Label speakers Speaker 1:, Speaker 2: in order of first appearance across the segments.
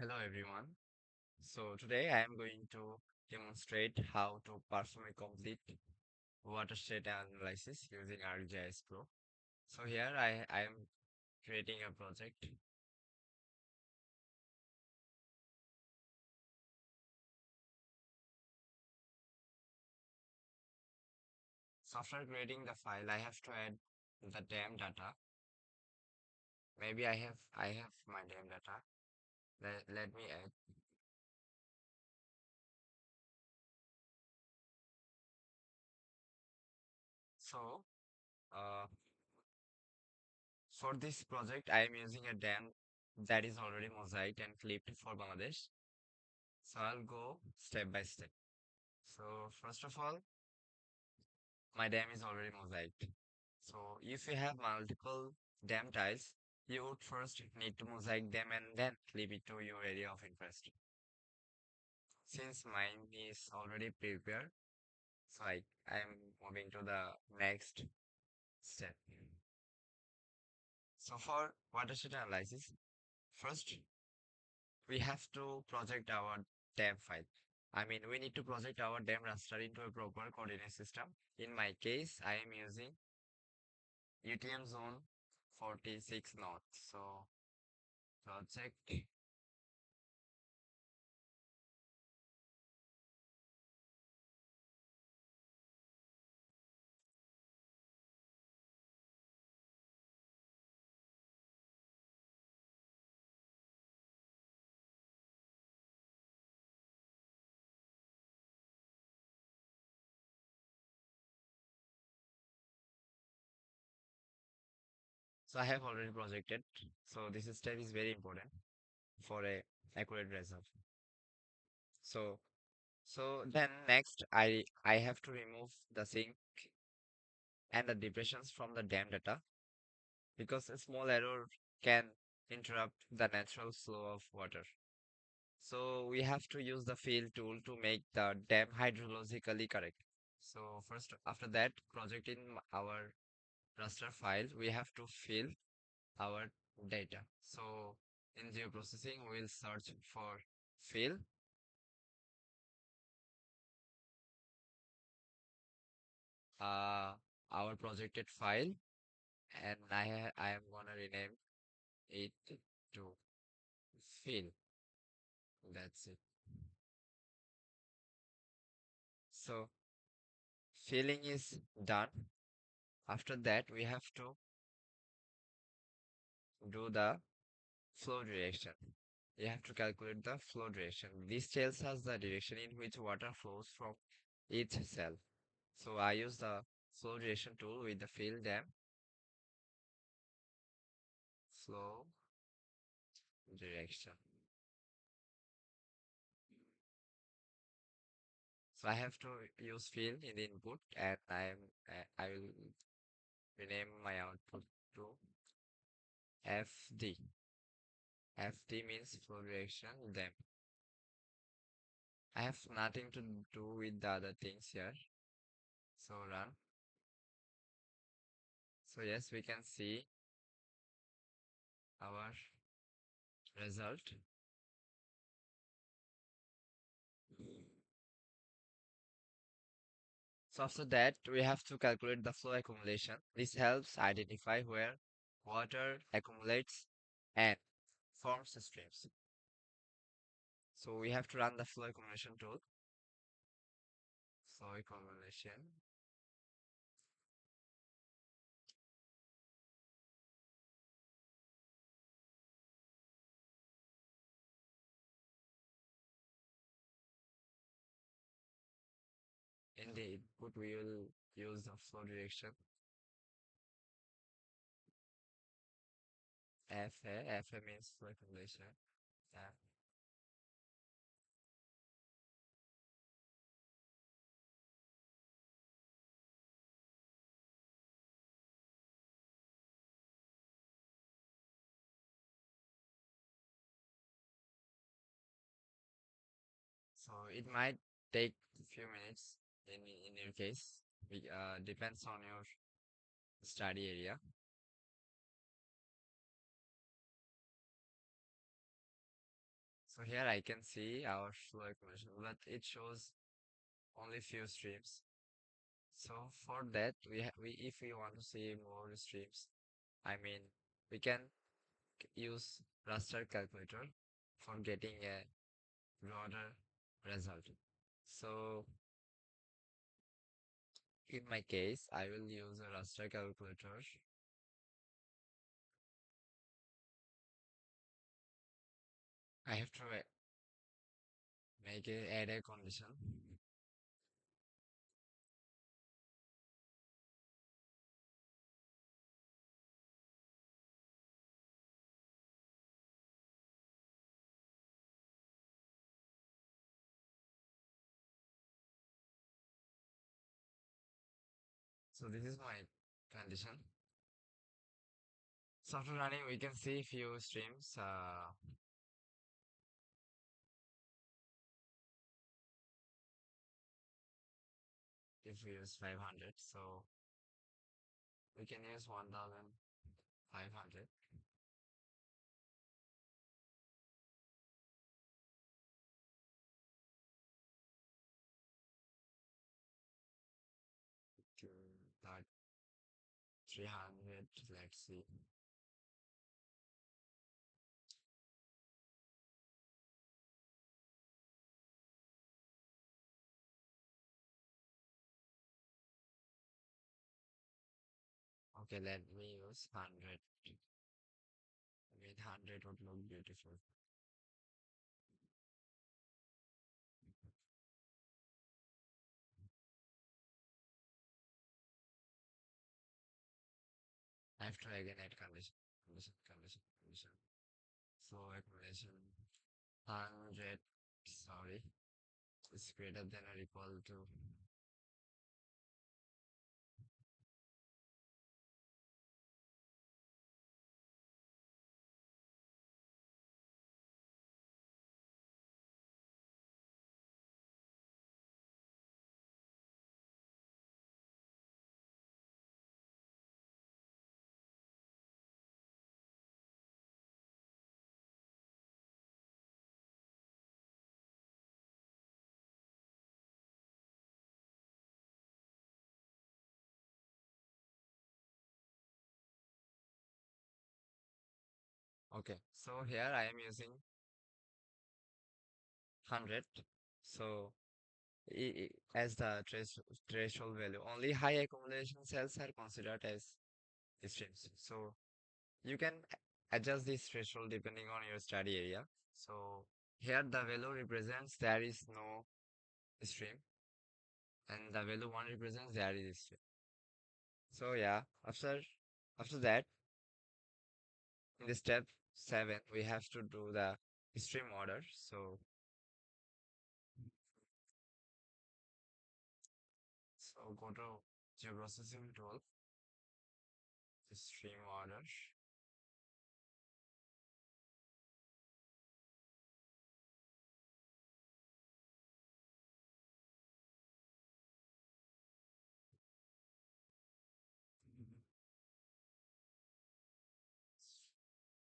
Speaker 1: Hello everyone. So today I am going to demonstrate how to perform a complete watershed analysis using ArcGIS Pro. So here I am creating a project. So after creating the file, I have to add the DEM data. Maybe I have my DEM data. Let me add. So uh, for this project, I am using a DEM that is already mosaic and clipped for Bangladesh. So I'll go step by step. So first of all, my dam is already mosaiced. So if you have multiple dam tiles, you would first need to mosaic them and then clip it to your area of interest. Since mine is already prepared, so I am moving to the next step. So for watershed analysis, first we have to project our dam file. I mean, we need to project our dam raster into a proper coordinate system. In my case, I am using UTM zone 46 north. So project. So I have already projected. So this step is very important for a accurate result. So then next I have to remove the sink and the depressions from the dam data because a small error can interrupt the natural flow of water. So we have to use the fill tool to make the dam hydrologically correct. So first after that project in our raster file we have to fill our data. So in geoprocessing, we'll search for fill. Uh, our projected file, and I am gonna rename it to fill. That's it. So filling is done. After that, we have to do the flow direction. You have to calculate the flow direction. This tells us the direction in which water flows from each cell. So I use the flow direction tool with the fill dam flow direction. So I have to use fill in the input and I will rename my output to FD. FD means flow direction then. I have nothing to do with the other things here. So run. So yes, we can see our result. So after that, we have to calculate the flow accumulation. This helps identify where water accumulates and forms streams. So we have to run the flow accumulation tool. Flow accumulation. In the input, we will use the flow direction FA. FA means flow accumulation. Uh, so it might take a few minutes in your case. Depends on your study area. So here I can see our flow equation, but it shows only few streams. So for that, we if we want to see more streams, I mean, we can use raster calculator for getting a broader result. So in my case, I will use a raster calculator. I have to make a add a condition. So this is my condition. So after running, we can see few streams. If we use 500, so we can use 1500. To that 300, let's see. Okay, let me use 100. I mean, 100 would look beautiful. I have to again add condition. So accumulation 100, sorry, is greater than or equal to. Okay, so here I am using 100. So as the threshold value, only high accumulation cells are considered as streams. So you can adjust this threshold depending on your study area. So here the value represents there is no stream, and the value 1 represents there is stream. So yeah, after that, in the step 7, we have to do the stream order. So go to geoprocessing tool, stream order.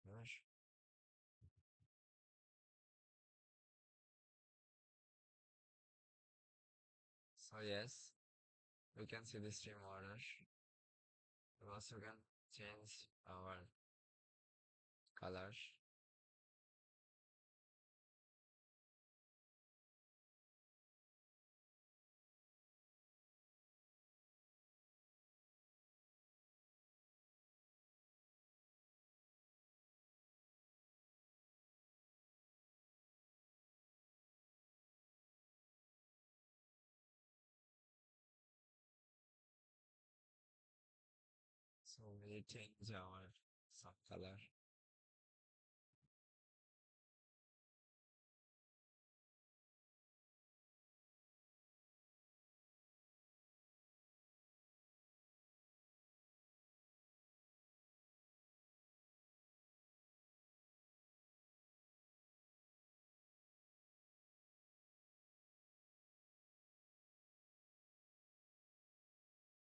Speaker 1: Yes. So yes, we can see the stream order. We also can change our color. So we change our subcolor.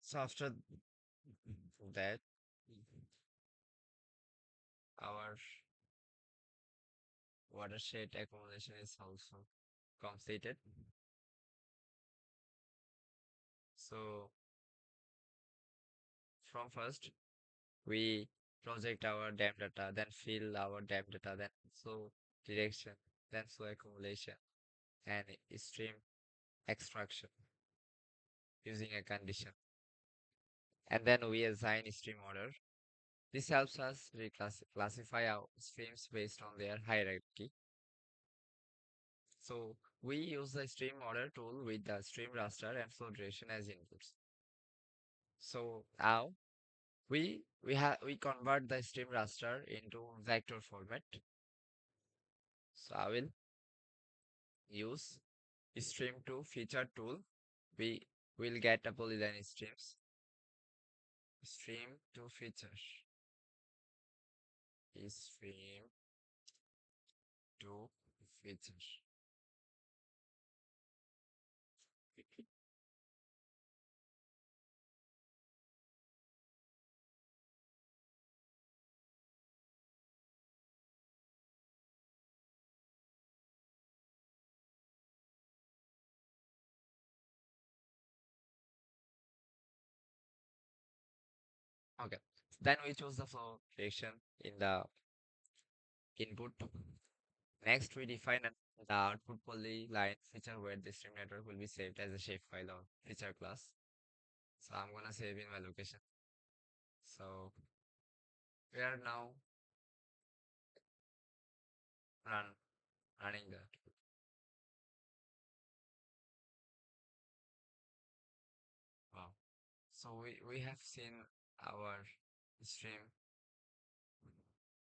Speaker 1: So after that, our watershed accumulation is also completed. So from first we project our dam data, then fill our dam data, then flow direction, then flow accumulation, and stream extraction using a condition. And then we assign stream order. This helps us classify our streams based on their hierarchy. So we use the stream order tool with the stream raster and flow duration as inputs. So now we convert the stream raster into vector format. So I will use stream to feature tool. We will get a polyline streams. Stream to feature. Stream to feature. Okay. Then we choose the flow direction in the input. Next, we define the output polyline feature where the stream network will be saved as a shapefile or feature class. So I'm gonna save in my location. So we are now run running that. Wow. So we have seen our stream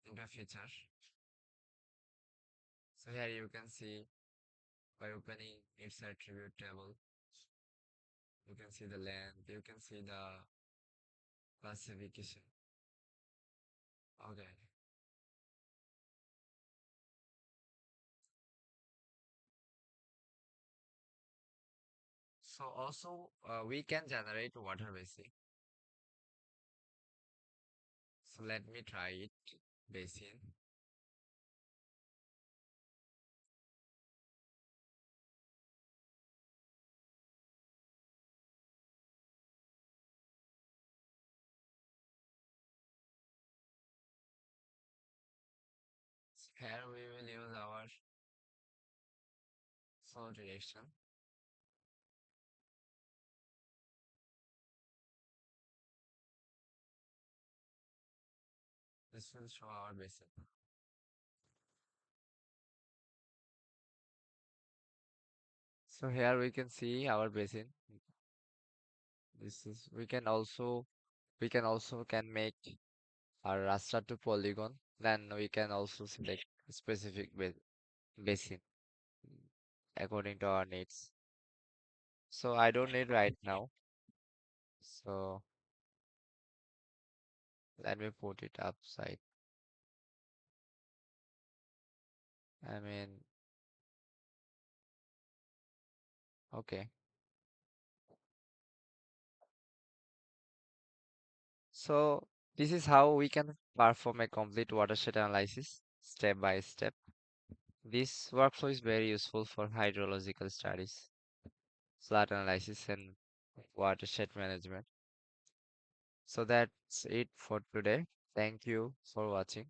Speaker 1: into a feature. So here you can see by opening its attribute table, you can see the length, you can see the classification. Okay. So also we can generate water basin. So let me try it. Basin. Here we will use our flow direction. This will show our basin. So here we can see our basin. This is we can also can make our raster to polygon. Then we can also select specific basin according to our needs. So I don't need right now. So let me put it upside. I mean, okay. So this is how we can perform a complete watershed analysis step by step. This workflow is very useful for hydrological studies, flood analysis, and watershed management. So that's it for today. Thank you for watching.